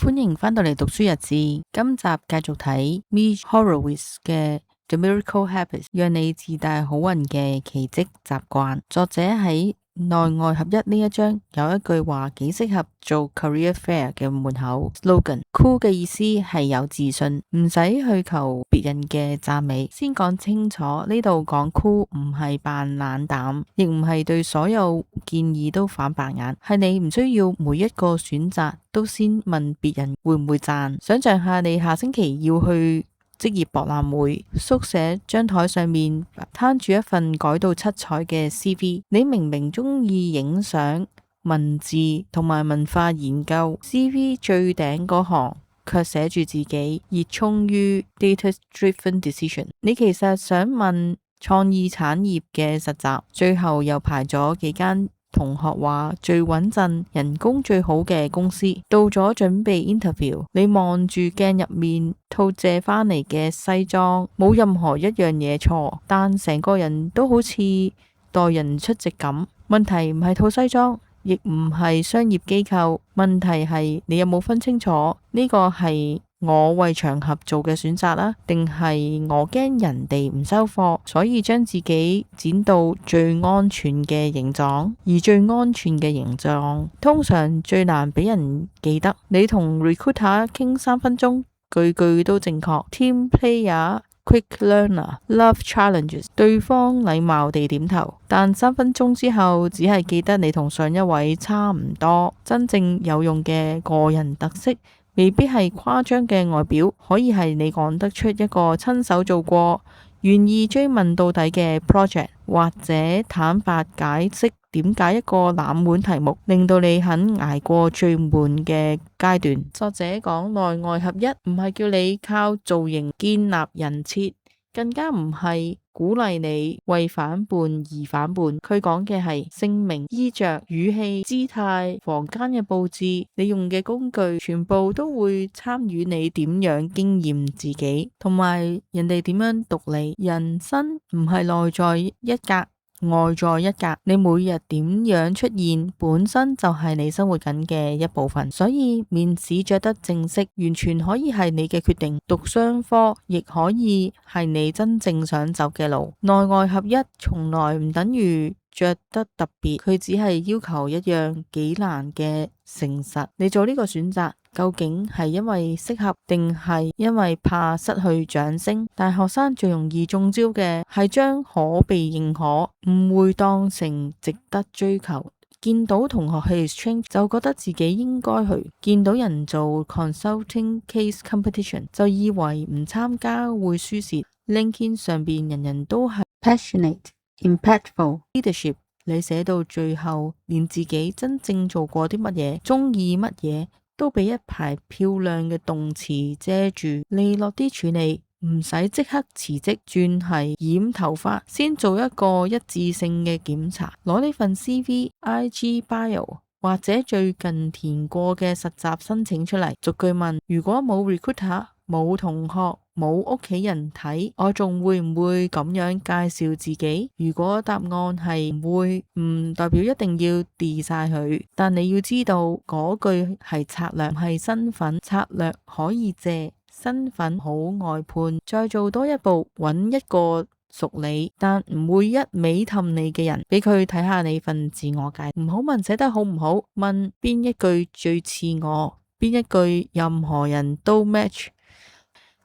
歡迎返到嚟讀書日誌，今集繼續睇 Mitch Horowitz 嘅 The Miracle Habits， 讓你自帶好運嘅奇蹟習慣。作者喺內外合一呢一章有一句話幾適合做 career fair 嘅門口 slogan。Cool 嘅意思係有自信，唔使去求別人嘅讚美。先講清楚，呢度講 cool 唔係扮冷淡，亦唔係對所有建議都反白眼，係你唔需要每一個選擇都先問別人會唔會讚。想象下你下星期要去職業博覽會，宿舍張台上面攤住一份改到七彩嘅 CV， 你明明中意影相、文字同埋文化研究， CV 最頂嗰行卻寫住自己熱衷於 data-driven decision。 你其實想問創意產業嘅實習，最後又排咗幾間同學話最穩陣、人工最好嘅公司。到咗準備 interview， 你望住鏡入面套借返嚟嘅西裝，冇任何一樣嘢錯，但成個人都好似待人出席咁。問題唔係套西裝，亦唔係商業機構，問題係你有冇分清楚呢個係我為場合做嘅選擇啦，定係我驚人哋唔收貨，所以將自己剪到最安全嘅形狀。而最安全嘅形狀通常最難俾人記得。你同 recruiter 傾3分鐘，句句都正確。Team player、quick learner、love challenges， 對方禮貌地點頭，但3分鐘之後只係記得你同上一位差唔多。真正有用嘅個人特色未必係誇張嘅外表，可以係你講得出一個親手做過、願意追問到底嘅 project， 或者坦白解釋點解一個冷門題目令到你肯捱過最悶嘅階段。作者講內外合一，唔係叫你靠造型建立人設，更加唔係鼓勵你為反叛而反叛。佢講嘅係姓名、衣着、語氣、姿態、房間嘅佈置，你用嘅工具，全部都會參與你點樣經驗自己，同埋人哋點樣讀你。人生唔係內在一格，外在一格，你每日點樣出現本身就係你生活緊嘅一部分。所以面試着得正式，完全可以係你嘅決定。讀商科亦可以係你真正想走嘅路。內外合一從來唔等於着得特別，佢只係要求一樣幾難嘅誠實。你做呢個選擇究竟係因為適合，定係因為怕失去掌聲？大學生最容易中招嘅係將可被認可誤會當成值得追求。見到同學去 exchange 就覺得自己應該去，見到人做 consulting case competition 就以為唔參加會輸蝕。LinkedIn 上邊人人都係 passionate、impactful leadership， 你寫到最後連自己真正做過啲乜嘢、中意乜嘢都俾一排漂亮嘅動詞遮住。利落啲處理，唔使即刻辭職轉係染頭髮，先做一個一致性嘅檢查。攞呢份 CV、IG bio 或者最近填過嘅實習申請出嚟，逐句問：如果冇 recruiter、冇同學、冇屋企人睇，我仲會唔會咁樣介紹自己？如果答案係唔會，唔代表一定要 delete 晒佢，但你要知道嗰句係策略，唔係身份。策略可以借，身份好外判。再做多一步，揾一個熟你但唔會一味氹你嘅人，俾佢睇下你份自我介紹。唔好問寫得好唔好，問邊一句最似我，邊一句任何人都 match。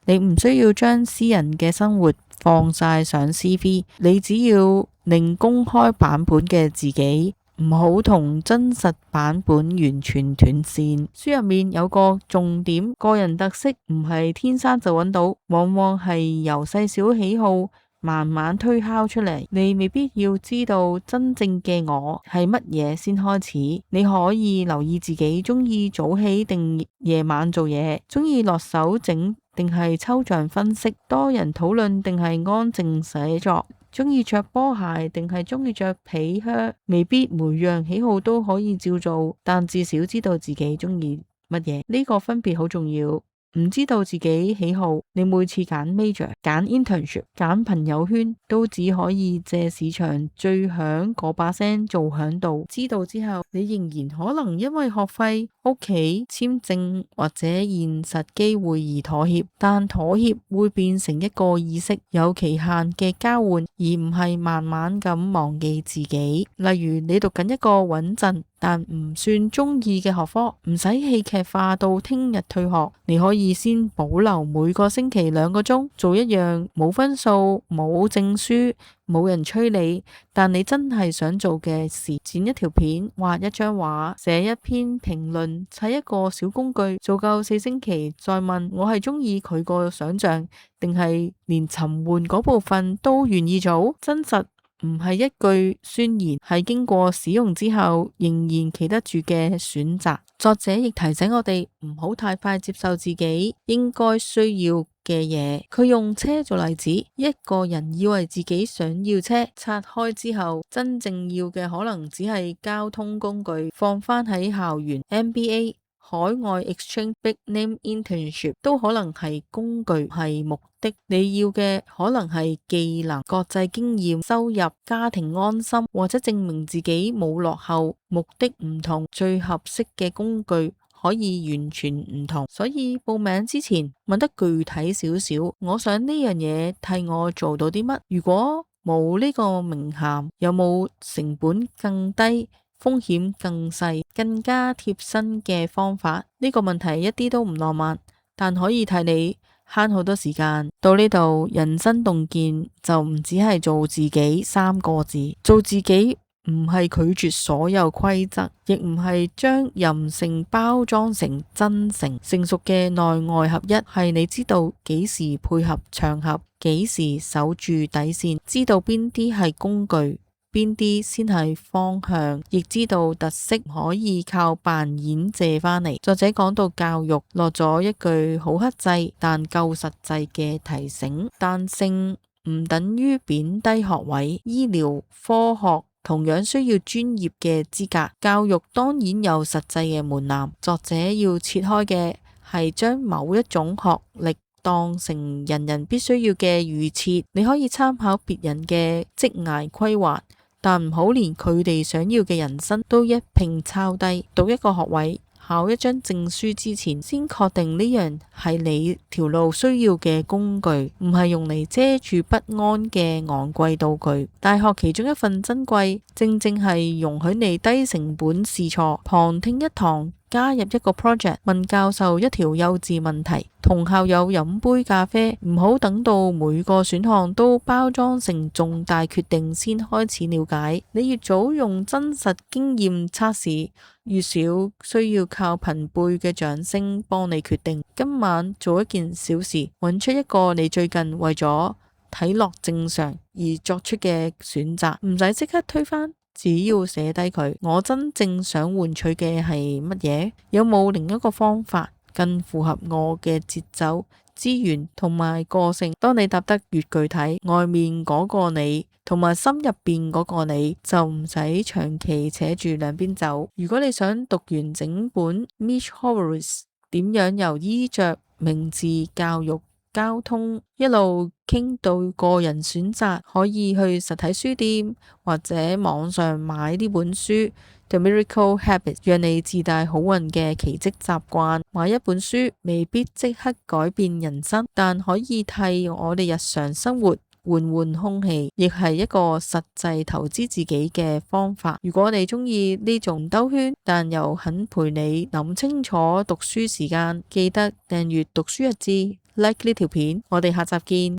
你唔需要將私人嘅生活放晒上 CV， 你只要令公開版本嘅自己唔好同真實版本完全斷線。書入面有個重點，個人特色唔係天生就揾到，往往係由細小喜好慢慢推敲出嚟。你未必要知道真正嘅我係乜嘢先開始，你可以留意自己中意早起定夜晚做嘢，中意落手整定係抽象分析，多人討論定係安靜寫作，中意着波鞋定係中意着皮靴。未必每樣喜好都可以照做，但至少知道自己中意乜嘢，呢個分別好重要。唔知道自己喜好，你每次揀 major、揀 internship、揀朋友圈，都只可以借市場最響嗰把聲做響度。知道之後，你仍然可能因為學費、屋企、簽證或者現實機會而妥協，但妥協會變成一個意識有期限嘅交換，而唔係慢慢咁忘記自己。例如你讀緊一個穩陣但唔算中意嘅學科，唔使戲劇化到聽日退學，你可以先保留每個星期2個鐘做一樣冇分數、冇證書、冇人催你，但你真係想做嘅事。剪一條片、畫一張畫、寫一篇評論、砌一個小工具，做夠4星期再問我係中意佢個想象，定係連沉悶嗰部分都願意做。真實唔係一句宣言，係經過使用之後仍然企得住嘅選擇。作者亦提醒我哋唔好太快接受自己應該需要嘅嘢。佢用車做例子，一個人以為自己想要車，拆開之後真正要嘅可能只係交通工具。放返喺校園 MBA、海外 exchange、big name internship 都可能係工具，係目的。你要嘅可能係技能、國際經驗、收入、家庭安心，或者證明自己冇落後。目的唔同，最合適嘅工具可以完全唔同。所以報名之前問得具體少少，我想呢樣嘢替我做到啲乜？如果冇呢個名銜，有冇成本更低、風險更細、更加貼身嘅方法？呢個問題一啲都唔浪漫，但可以替你慳好多時間。到呢度，人生洞見就唔只係做自己3個字。做自己唔係拒絕所有規則，亦唔係將任性包裝成真誠。成熟嘅內外合一係你知道幾時配合場合，幾時守住底線，知道邊啲係工具，邊啲先係方向，亦知道特色可以靠扮演借返嚟。作者講到教育，落咗一句好克制但夠實際嘅提醒：彈性唔等於貶低學位。醫療、科學同樣需要專業嘅資格，教育當然有實際嘅門檻。作者要切開嘅係將某一種學歷當成人人必須要嘅預設。你可以參考別人嘅職涯規劃，但唔好連佢哋想要嘅人生都一併抄低。讀一個學位、考一張證書之前，先確定呢樣係你條路需要嘅工具，唔係用嚟遮住不安嘅昂貴道具。大學其中一份珍貴，正正係容許你低成本試錯，旁聽一堂，加入一個 project， 問教授一條幼稚問題，同校友飲杯咖啡。唔好等到每個選項都包裝成重大決定先開始了解。你越早用真實經驗測試，越少需要靠朋輩嘅掌聲幫你決定。今晚做一件小事，揾出一個你最近為咗睇落正常而作出嘅選擇，唔使即刻推翻，只要寫低佢。我真正想換取嘅係乜嘢？有冇另一個方法更符合我嘅節奏、資源同埋個性？當你答得越具體，外面嗰個你同埋心入邊嗰個你就唔使長期扯住兩邊走。如果你想讀完整本 Mitch Horowitz 點樣由衣着、名字、教育、交通一路傾到個人選擇，可以去實體書店或者網上買呢本書 The Miracle Habits， 讓你自帶好運嘅奇蹟習慣。買一本書未必即刻改變人生，但可以替我哋日常生活換換空氣，亦係一個實際投資自己嘅方法。如果你中意呢種兜圈，但又肯陪你諗清楚讀書時間，記得訂閱讀書日誌，like 呢條片。我哋下集見。